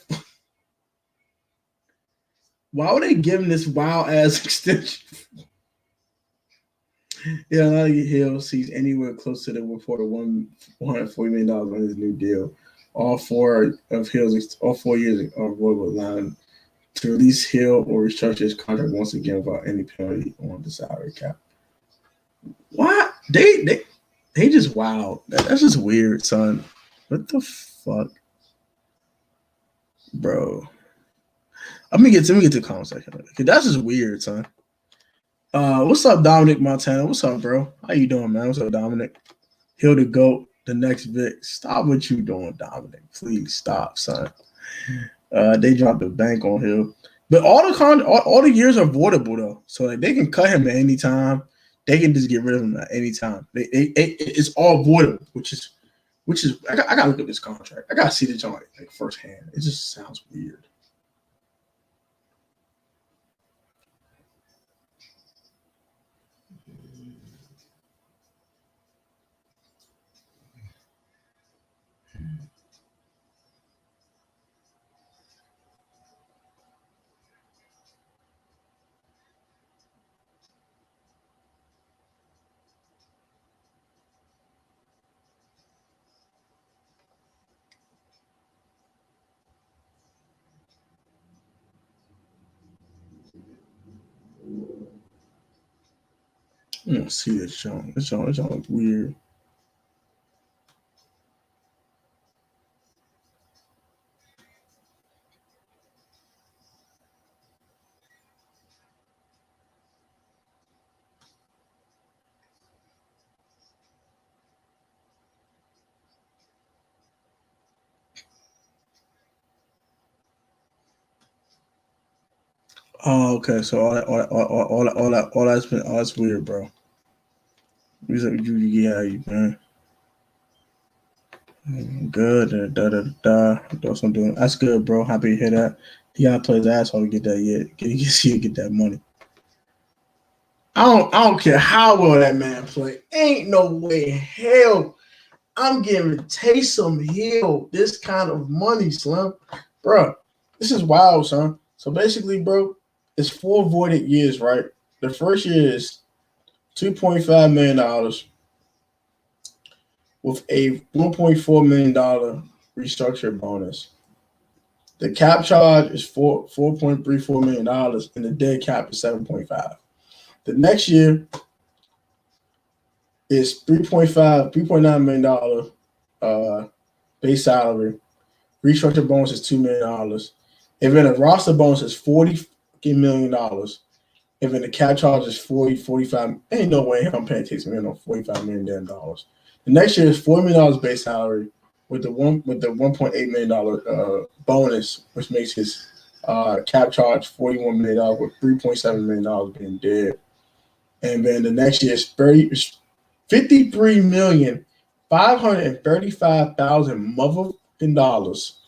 Why would they give him this wild ass extension? Yeah, not Hill sees anywhere close to the reported $140 million on his new deal. All 4 years are avoidable line to release Hill or restructure his contract once again without any penalty on the salary cap. What? They just wild. That's just weird, son. What the fuck, bro? Let me get to the comment section. That's just weird, son. What's up, Dominic Montana? What's up, bro? How you doing, man? What's up, Dominic? Hill the GOAT, the next Vic. Stop what you doing, Dominic. Please stop, son. They dropped the bank on Hill. But all the years are voidable though. So like, they can cut him at any time. They can just get rid of him at any time. It's all voidable, which is I gotta look at this contract. I gotta see the joint like firsthand. It just sounds weird. I don't see this joint. This joint looks weird. Oh, okay. So all that's weird, bro. Man. Good. That's what I'm doing. That's good, bro. Happy to hear that. He gotta play his asshole to get that yet. Get that money. I don't care how well that man play. Ain't no way in hell I'm giving Taysom Hill this kind of money, Slim. Bro, this is wild, son. So basically, bro, it's 4 voided years, right? The first year is $2.5 million with a $1.4 million restructure bonus. The cap charge is $4.34 million, and the dead cap is 7.5. The next year is $3.9 million base salary. Restructure bonus is $2 million. And then a roster bonus is $40 million. And then the cap charge is 45. Ain't no way I'm paying Taysom Hill no $45 million. The next year is $40 million base salary with the $1.8 million bonus, which makes his cap charge $41 million with $3.7 million being dead. And then the next year is $53,535,000 motherfucking dollars.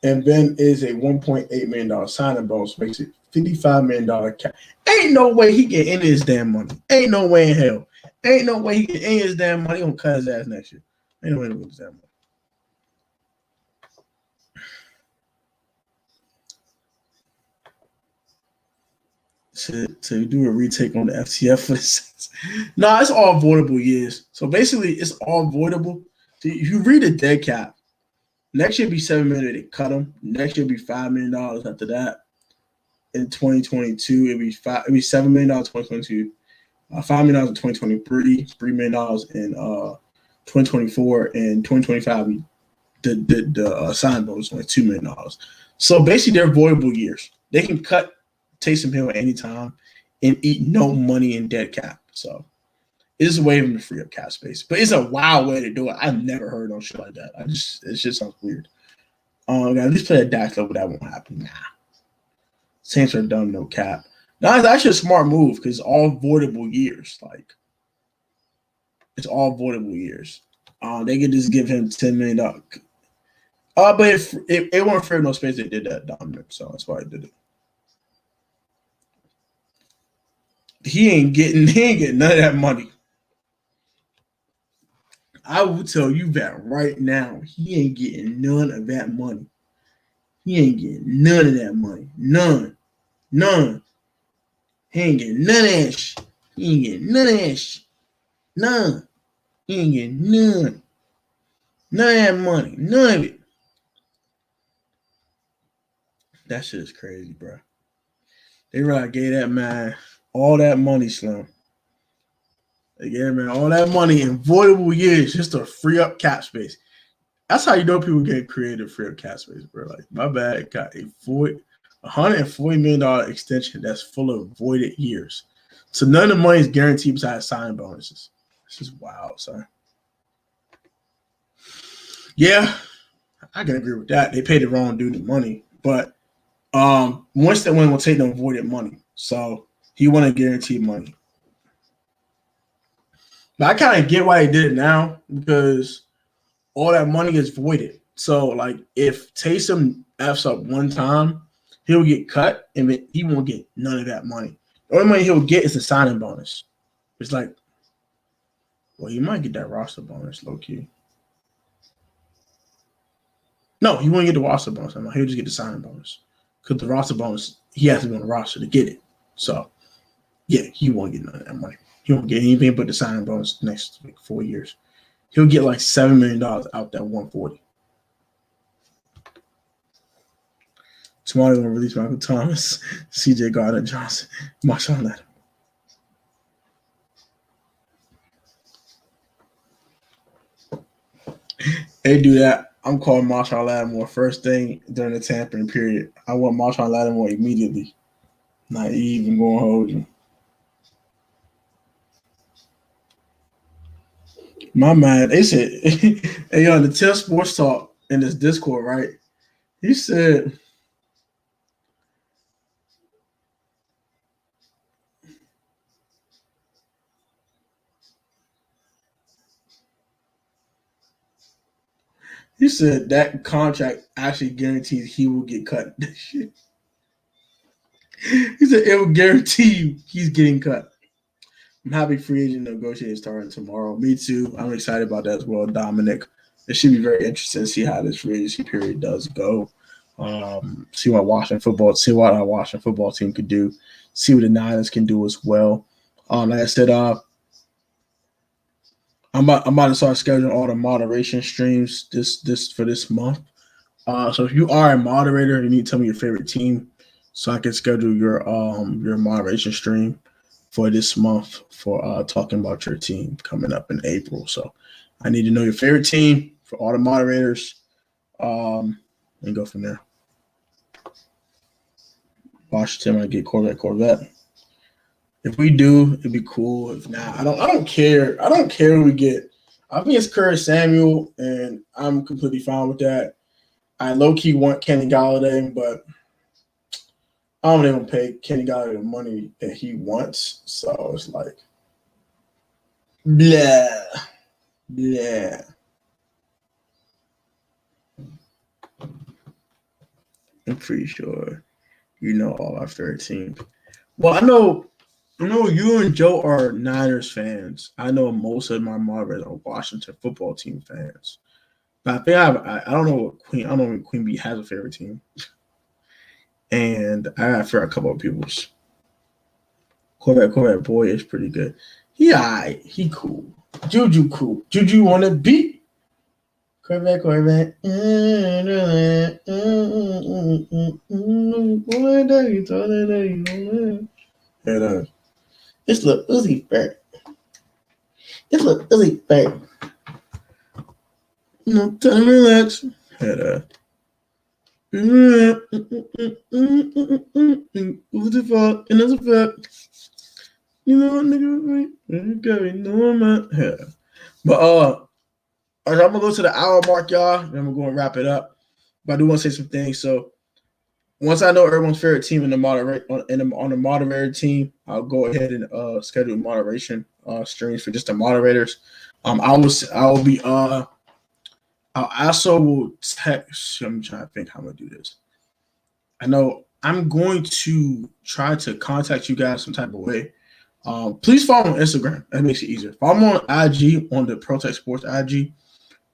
And then is a $1.8 million signing bonus, makes it $55 million cap. Ain't no way he get any of his damn money. Ain't no way in hell. Ain't no way he get any of his damn money. He gonna cut his ass next year. Ain't no way he get his damn money. To do a retake on the FTF for this. No, it's all voidable years. So basically, it's all voidable. So if you read the dead cap, next year be $7 million. They cut them. Next year be $5 million after that. In 2022, it'd be $7 million in 2022, $5 million in 2023, $3 million in 2024, and 2025. The sign bonus was $2 million. So basically, they're voidable years. They can cut Taysom Hill at any time and eat no money in dead cap. So It's a way for him to free up cap space, but it's a wild way to do it. I've never heard no shit like that. It's just sounds weird. At least play a Dax level. That won't happen. Nah, Saints are dumb. No cap. Now it's actually a smart move because it's all voidable years. Like it's all voidable years. They could just give him $10 million. But if it won't free up no space, they did that Dominic, so that's why I did it. He ain't getting none of that money. I will tell you that right now. He ain't getting none of that money. He ain't getting none of that money. None. He ain't getting none of that shit. He ain't getting none of that shit. None. He ain't getting none. None of that money. None of it. That shit is crazy, bro. They really gave that man all that money, Slim. They gave him all that money in voidable years just to free up cap space. That's how you know people get creative, free up cap space, bro. Like, my bad, got a $140 million extension that's full of voided years. So none of the money is guaranteed besides signing bonuses. This is wild, son. Yeah, I can agree with that. They paid the wrong dude the money, but once they win, will take no voided money. So he wanted guaranteed money. But I kind of get why they did it now because all that money is voided. So, like, if Taysom F's up one time, he'll get cut, and he won't get none of that money. The only money he'll get is the signing bonus. It's like, well, he might get that roster bonus, low-key. No, he won't get the roster bonus. He'll just get the signing bonus. Because the roster bonus, he has to be on the roster to get it. So, yeah, he won't get none of that money. He won't get anything but the signing bonus the next 4 years. He'll get like $7 million out that 140. Tomorrow gonna release Michael Thomas, CJ Gardner Johnson, Marshawn Lattimore. They do that. I'm calling Marshawn Lattimore first thing during the tampering period. I want Marshawn Lattimore immediately. Not even going to hold you. My man, they said, hey, on the Tell Sports Talk in this Discord, right? He said, that contract actually guarantees he will get cut. He said it will guarantee you he's getting cut. I'm happy free agent negotiations starting tomorrow. Me too. I'm excited about that as well, Dominic. It should be very interesting to see how this free agency period does go. See what our Washington football team could do. See what the Niners can do as well. Like I said, I'm about to start scheduling all the moderation streams this for this month. So if you are a moderator, you need to tell me your favorite team, so I can schedule your moderation stream for this month for talking about your team coming up in April. So I need to know your favorite team for all the moderators, and go from there. Washington might get Corvette. If we do, it'd be cool. If not, I don't care. I don't care who we get. I think it's Curtis Samuel, and I'm completely fine with that. I low-key want Kenny Golladay, but I don't even pay Kenny Golladay the money that he wants. So it's like, blah. I'm pretty sure you know all our favorite teams. Well, I know you and Joe are Niners fans. I know most of my moderators are Washington football team fans. But I think I don't know if Queen Bee has a favorite team. And I got for a couple of people's. Corvette boy is pretty good. He alright. He cool. Juju cool. Juju on the beat. Corvette. And this look Uzi Vert. No time to relax. And who the fuck? And that's a fact. You know what, nigga? You know my hair. But I'm gonna go to the hour mark, y'all. And I'm gonna wrap it up. But I do want to say some things. So once I know everyone's favorite team in the on the moderator team, I'll go ahead and schedule moderation streams for just the moderators. I will be I also will text. I'm trying to think how I'm gonna do this. I know I'm going to try to contact you guys some type of way. Please follow on Instagram. That makes it easier. Follow me on IG on the Protect Sports IG.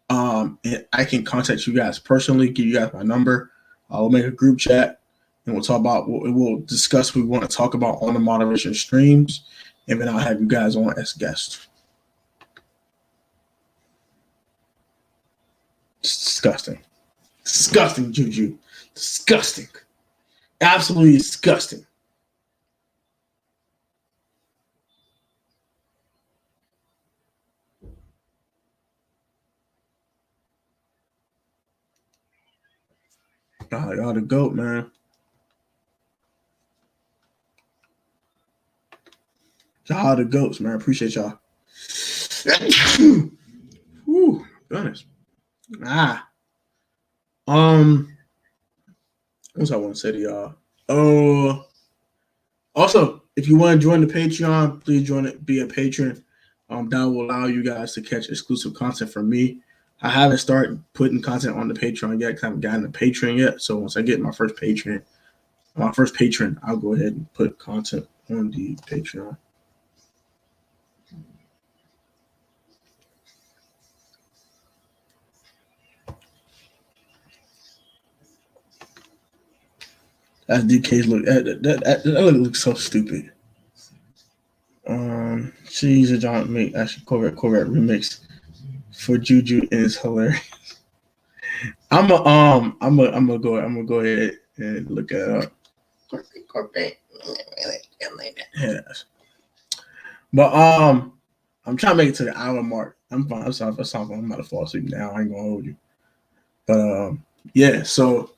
And I can contact you guys personally, give you guys my number. We'll make a group chat and we'll talk about we'll discuss what we want to talk about on the moderation streams, and then I'll have you guys on as guests. It's disgusting, Juju, disgusting, absolutely disgusting. Y'all the GOAT, man. Y'all the GOATs, man. Appreciate y'all. Whew, goodness. What's I want to say to y'all? Also, if you want to join the Patreon, please join it. Be a patron. That will allow you guys to catch exclusive content from me. I haven't started putting content on the Patreon yet because I haven't gotten the Patreon yet. So once I get my first patron, I'll go ahead and put content on the Patreon. That's DK's look. That looks so stupid. She's a John make actually Corvette remix for Juju is hilarious. I'm gonna go ahead and look at up. Corvette. Yes. But I'm trying to make it to the hour mark. I'm fine. I'm sorry. I'm about to fall asleep now. I ain't gonna hold you. But yeah. So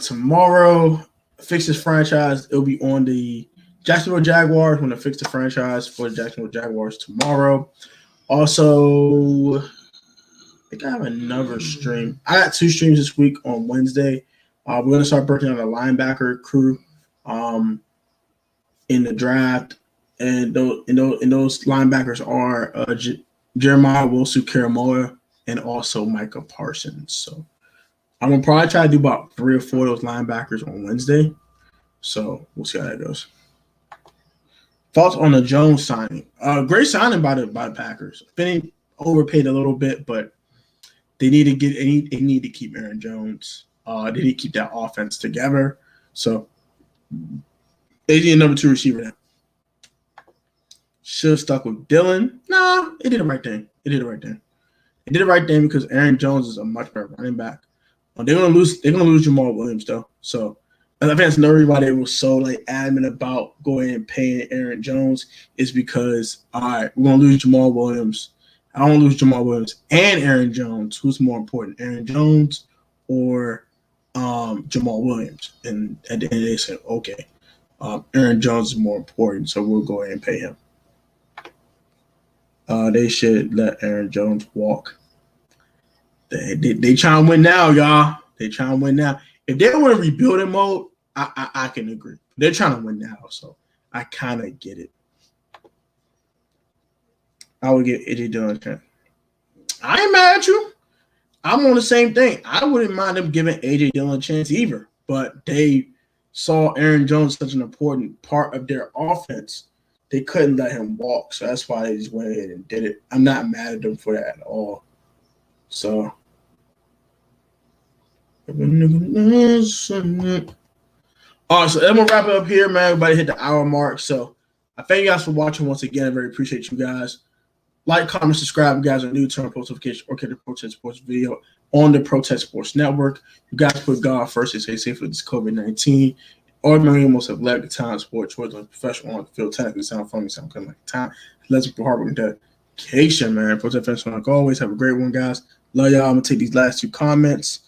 tomorrow, Fix This Franchise. It'll be on the Jacksonville Jaguars. When I fix the franchise for the Jacksonville Jaguars tomorrow. Also, I think I have another stream. I got 2 streams this week on Wednesday. We're gonna start breaking down the linebacker crew in the draft, and those linebackers are Jeremiah Wilson-Karamoa and also Micah Parsons. So I'm gonna probably try to do about 3 or 4 of those linebackers on Wednesday. So we'll see how that goes. Thoughts on the Jones signing? Great signing by the Packers. Benny overpaid a little bit, but they need to keep Aaron Jones. They need to keep that offense together. So they need a number 2 receiver now. Should have stuck with Dylan. Nah, they did the right thing. They did the right thing because Aaron Jones is a much better running back. They're gonna lose Jamal Williams though. So I think that's another reason why they were so adamant about going and paying Aaron Jones is because all right, we're gonna lose Jamal Williams. I don't lose Jamal Williams and Aaron Jones. Who's more important, Aaron Jones or Jamal Williams? And at the end they said, okay, Aaron Jones is more important, so we'll go ahead and pay him. They should let Aaron Jones walk. They trying to win now, y'all. They trying to win now. If they were in rebuilding mode, I can agree. They're trying to win now, so I kind of get it. I would get AJ Dillon a chance. I ain't mad at you. I'm on the same thing. I wouldn't mind them giving AJ Dillon a chance either, but they saw Aaron Jones such an important part of their offense. They couldn't let him walk, so that's why they just went ahead and did it. I'm not mad at them for that at all. So, all right, so I'm gonna wrap it up here, man. Everybody hit the hour mark. So, I thank you guys for watching once again. I very appreciate you guys. Like, comment, subscribe. If you guys are new, turn on post notifications or get the Protect Sports video on the Protect Sports Network. You guys put God first. They say safe with this COVID-19. Ordinary most have led the time sport towards a professional on the field. Technically sound funny, sound kind of like time. Let's be hard work and dedication, man. Protect fans, like always. Have a great one, guys. Love y'all. I'm gonna take these last 2 comments.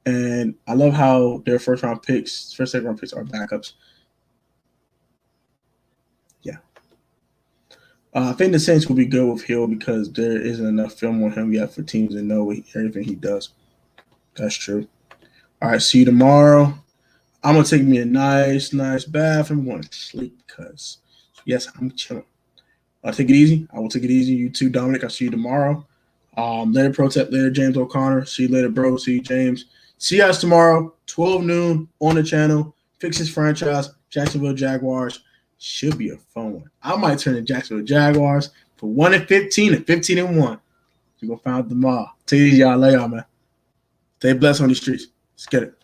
And I love how their first second round picks are backups. Yeah. I think the Saints will be good with Hill because there isn't enough film on him yet for teams to know everything he does. That's true. All right, see you tomorrow. I'm gonna take me a nice bath. I'm going to sleep because yes, I'm chilling. I'll take it easy. I will take it easy. You too, Dominic. I'll see you tomorrow. Later, Protect. Later, James O'Connor. See you later, bro. See you, James. See you guys tomorrow, 12 noon on the channel. Fixes franchise, Jacksonville Jaguars. Should be a fun one. I might turn the Jacksonville Jaguars for 1-15 and 15-1. You're gonna find out tomorrow. Take it easy, y'all. Lay y'all, man. Stay blessed on these streets. Let's get it.